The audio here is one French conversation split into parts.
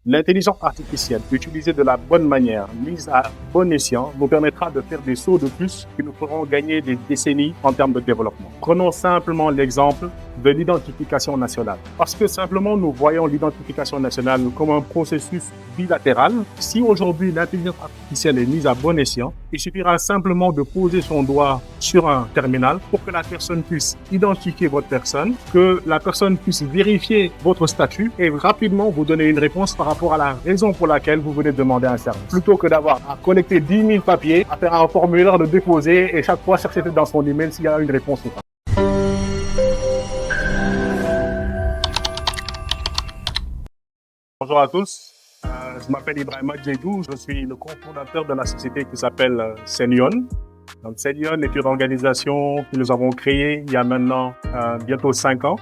L'intelligence artificielle, utilisée de la bonne manière, mise à bon escient, nous permettra de faire des sauts de plus qui nous feront gagner des décennies en termes de développement. Prenons simplement l'exemple de l'identification nationale. Parce que simplement nous voyons l'identification nationale comme un processus bilatéral. Si aujourd'hui l'intelligence artificielle est mise à bon escient, il suffira simplement de poser son doigt sur un terminal pour que la personne puisse identifier votre personne, que la personne puisse vérifier votre statut et rapidement vous donner une réponse par rapport à la raison pour laquelle vous venez demander un service. Plutôt que d'avoir à collecter 10 000 papiers, à faire un formulaire de déposer et chaque fois chercher dans son email s'il y a une réponse ou pas. Bonjour à tous, je m'appelle Ibrahima Djedou, je suis le cofondateur de la société qui s'appelle Senion. Donc Senion est une organisation que nous avons créée il y a maintenant bientôt 5 ans,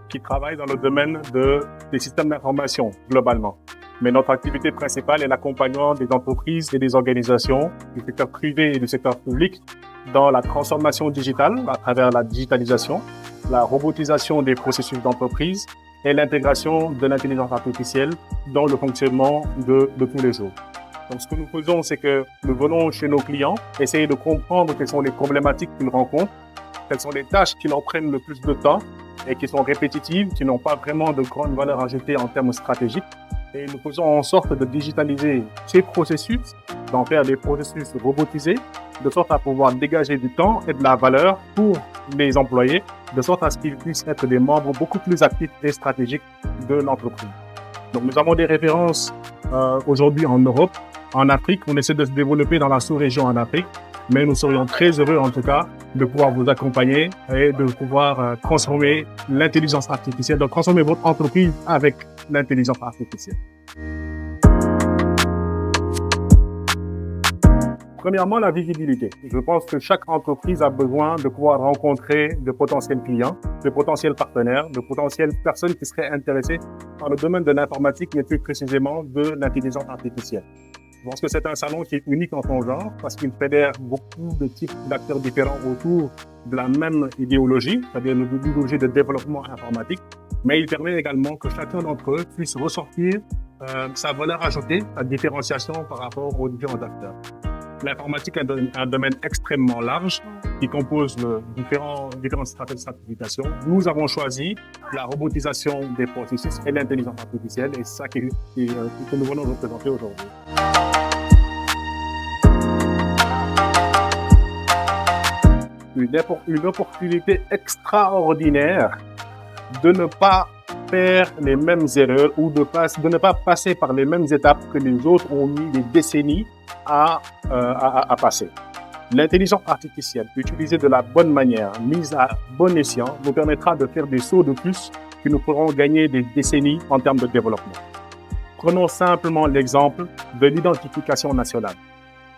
qui travaille dans le domaine des systèmes d'information globalement. Mais notre activité principale est l'accompagnement des entreprises et des organisations du secteur privé et du secteur public dans la transformation digitale à travers la digitalisation, la robotisation des processus d'entreprise et l'intégration de l'intelligence artificielle dans le fonctionnement de tous les jours. Donc, ce que nous faisons, c'est que nous venons chez nos clients, essayer de comprendre quelles sont les problématiques qu'ils rencontrent, quelles sont les tâches qui leur prennent le plus de temps et qui sont répétitives, qui n'ont pas vraiment de grande valeur ajoutée en termes stratégiques. Et nous faisons en sorte de digitaliser ces processus, d'en faire des processus robotisés, de sorte à pouvoir dégager du temps et de la valeur pour les employés, de sorte à ce qu'ils puissent être des membres beaucoup plus actifs et stratégiques de l'entreprise. Donc nous avons des références aujourd'hui en Europe, en Afrique. On essaie de se développer dans la sous-région en Afrique, mais nous serions très heureux en tout cas de pouvoir vous accompagner et de pouvoir transformer l'intelligence artificielle, de transformer votre entreprise avec l'intelligence artificielle. Premièrement, la visibilité. Je pense que chaque entreprise a besoin de pouvoir rencontrer de potentiels clients, de potentiels partenaires, de potentielles personnes qui seraient intéressées par le domaine de l'informatique, mais plus précisément de l'intelligence artificielle. Je pense que c'est un salon qui est unique en son genre parce qu'il fédère beaucoup de types d'acteurs différents autour de la même idéologie, c'est-à-dire l'idéologie de développement informatique, mais il permet également que chacun d'entre eux puisse ressortir sa valeur ajoutée, sa différenciation par rapport aux différents acteurs. L'informatique est un domaine extrêmement large qui compose différentes stratifications. Nous avons choisi la robotisation des processus et l'intelligence artificielle et c'est ça que nous voulons représenter aujourd'hui. Une opportunité extraordinaire de ne pas faire les mêmes erreurs ou de ne pas passer par les mêmes étapes que les autres ont mis des décennies à passer. L'intelligence artificielle, utilisée de la bonne manière, mise à bon escient, nous permettra de faire des sauts de plus qui nous feront gagner des décennies en termes de développement. Prenons simplement l'exemple de l'identification nationale.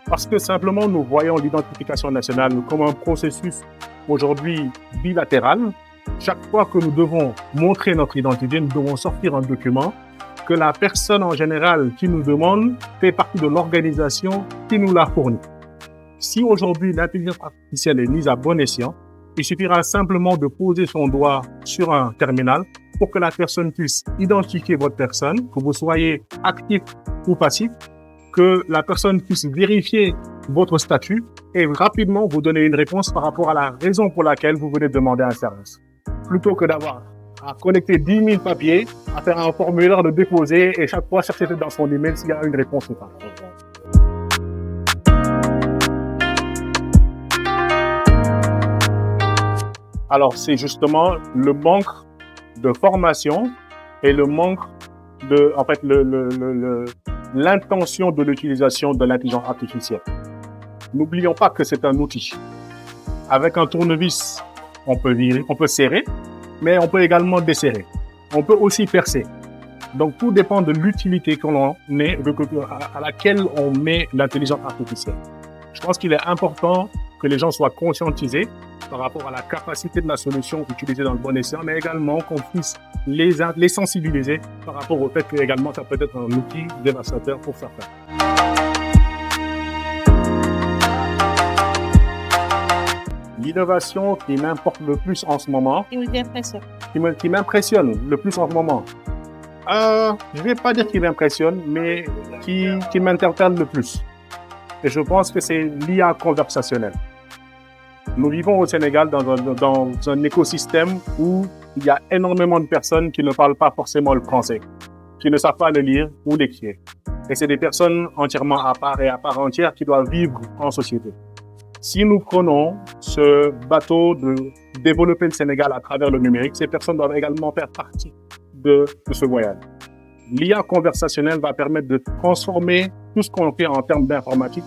Parce que simplement nous voyons l'identification nationale comme un processus aujourd'hui bilatéral. Chaque fois que nous devons montrer notre identité, nous devons sortir un document que la personne en général qui nous demande fait partie de l'organisation qui nous l'a fourni. Si aujourd'hui l'intelligence artificielle est mise à bon escient, il suffira simplement de poser son doigt sur un terminal pour que la personne puisse identifier votre personne, que vous soyez actif ou passif, que la personne puisse vérifier votre statut et rapidement vous donner une réponse par rapport à la raison pour laquelle vous venez demander un service. Plutôt que d'avoir à collecter 10 000 papiers, à faire un formulaire de déposer et chaque fois chercher dans son email s'il y a une réponse ou pas. Alors, c'est justement le manque de formation et le manque de, en fait, l'intention de l'utilisation de l'intelligence artificielle. N'oublions pas que c'est un outil. Avec un tournevis, on peut virer, on peut serrer, mais on peut également desserrer. On peut aussi percer. Donc, tout dépend de l'utilité à laquelle on met l'intelligence artificielle. Je pense qu'il est important que les gens soient conscientisés par rapport à la capacité de la solution utilisée dans le bon escient, mais également qu'on puisse les sensibiliser par rapport au fait que également ça peut être un outil dévastateur pour certains. L'innovation qui m'importe le plus en ce moment, Qui vous impressionne? qui m'impressionne le plus en ce moment, Je ne vais pas dire qui m'impressionne, mais qui m'interpelle le plus. Et je pense que c'est l'IA conversationnelle. Nous vivons au Sénégal dans un écosystème où il y a énormément de personnes qui ne parlent pas forcément le français, qui ne savent pas le lire ou l'écrire. Et c'est des personnes entièrement à part et à part entière qui doivent vivre en société. Si nous prenons ce bateau de développer le Sénégal à travers le numérique, ces personnes doivent également faire partie de ce voyage. L'IA conversationnelle va permettre de transformer tout ce qu'on fait en termes d'informatique,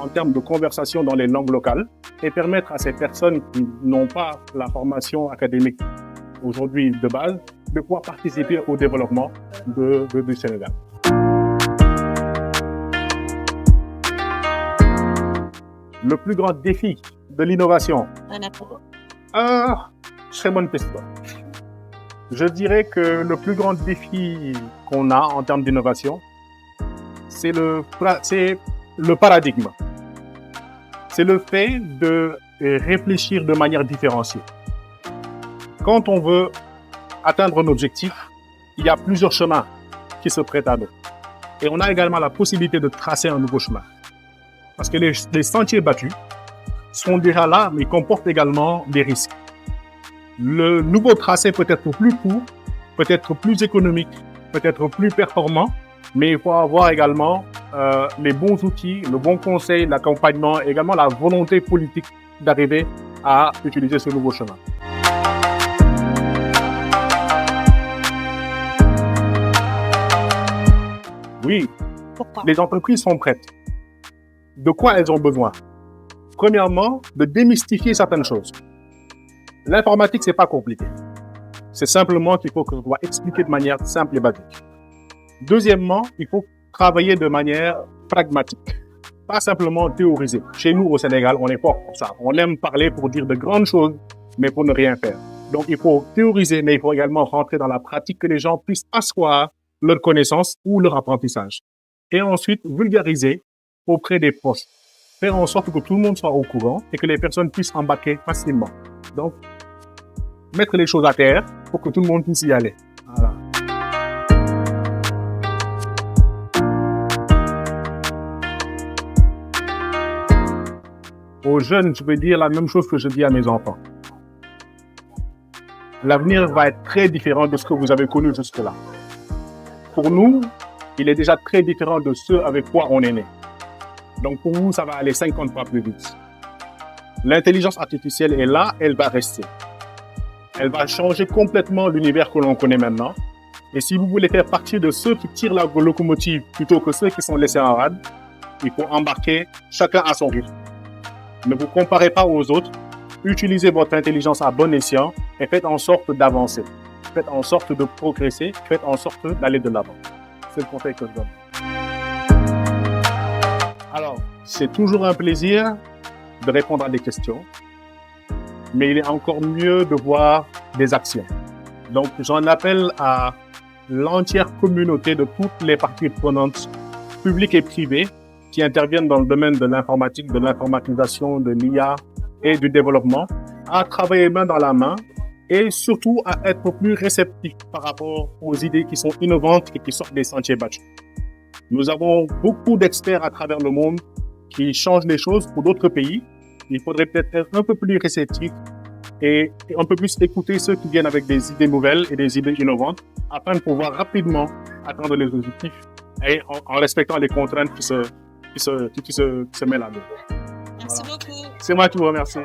en termes de conversation dans les langues locales et permettre à ces personnes qui n'ont pas la formation académique aujourd'hui de base de pouvoir participer au développement du Sénégal. Le plus grand défi de l'innovation. Très bonne question. Je dirais que le plus grand défi qu'on a en termes d'innovation, c'est le paradigme. C'est le fait de réfléchir de manière différenciée. Quand on veut atteindre un objectif, il y a plusieurs chemins qui se prêtent à nous. Et on a également la possibilité de tracer un nouveau chemin. Parce que les sentiers battus sont déjà là, mais comportent également des risques. Le nouveau tracé peut être plus court, peut être plus économique, peut être plus performant, mais il faut avoir également les bons outils, le bon conseil, l'accompagnement, également la volonté politique d'arriver à utiliser ce nouveau chemin. Oui, Pourquoi? les entreprises sont prêtes. De quoi elles ont besoin? Premièrement, de démystifier certaines choses. L'informatique, c'est pas compliqué. C'est simplement qu'il faut qu'on doit expliquer de manière simple et basique. Deuxièmement, il faut travailler de manière pragmatique, pas simplement théoriser. Chez nous, au Sénégal, on est fort pour ça. On aime parler pour dire de grandes choses, mais pour ne rien faire. Donc, il faut théoriser, mais il faut également rentrer dans la pratique, que les gens puissent asseoir leur connaissance ou leur apprentissage. Et ensuite, vulgariser auprès des proches. Faire en sorte que tout le monde soit au courant et que les personnes puissent embarquer facilement. Donc, mettre les choses à terre pour que tout le monde puisse y aller. Voilà. Aux jeunes, je peux dire la même chose que je dis à mes enfants. L'avenir va être très différent de ce que vous avez connu jusque-là. Pour nous, il est déjà très différent de ce avec quoi on est né. Donc pour vous, ça va aller 50 fois plus vite. L'intelligence artificielle est là, elle va rester. Elle va changer complètement l'univers que l'on connaît maintenant. Et si vous voulez faire partie de ceux qui tirent la locomotive plutôt que ceux qui sont laissés en rade, il faut embarquer chacun à son rythme. Ne vous comparez pas aux autres. Utilisez votre intelligence à bon escient et faites en sorte d'avancer. Faites en sorte de progresser. Faites en sorte d'aller de l'avant. C'est le conseil que je donne. Alors, c'est toujours un plaisir de répondre à des questions, mais il est encore mieux de voir des actions. Donc, j'en appelle à l'entière communauté de toutes les parties prenantes, publiques et privées, qui interviennent dans le domaine de l'informatique, de l'informatisation, de l'IA et du développement, à travailler main dans la main et surtout à être plus réceptifs par rapport aux idées qui sont innovantes et qui sortent des sentiers battus. Nous avons beaucoup d'experts à travers le monde qui changent les choses pour d'autres pays. Il faudrait peut-être être un peu plus réceptif et un peu plus écouter ceux qui viennent avec des idées nouvelles et des idées innovantes afin de pouvoir rapidement atteindre les objectifs et en respectant les contraintes qui se mêlent à nous. Merci beaucoup. C'est moi qui vous remercie.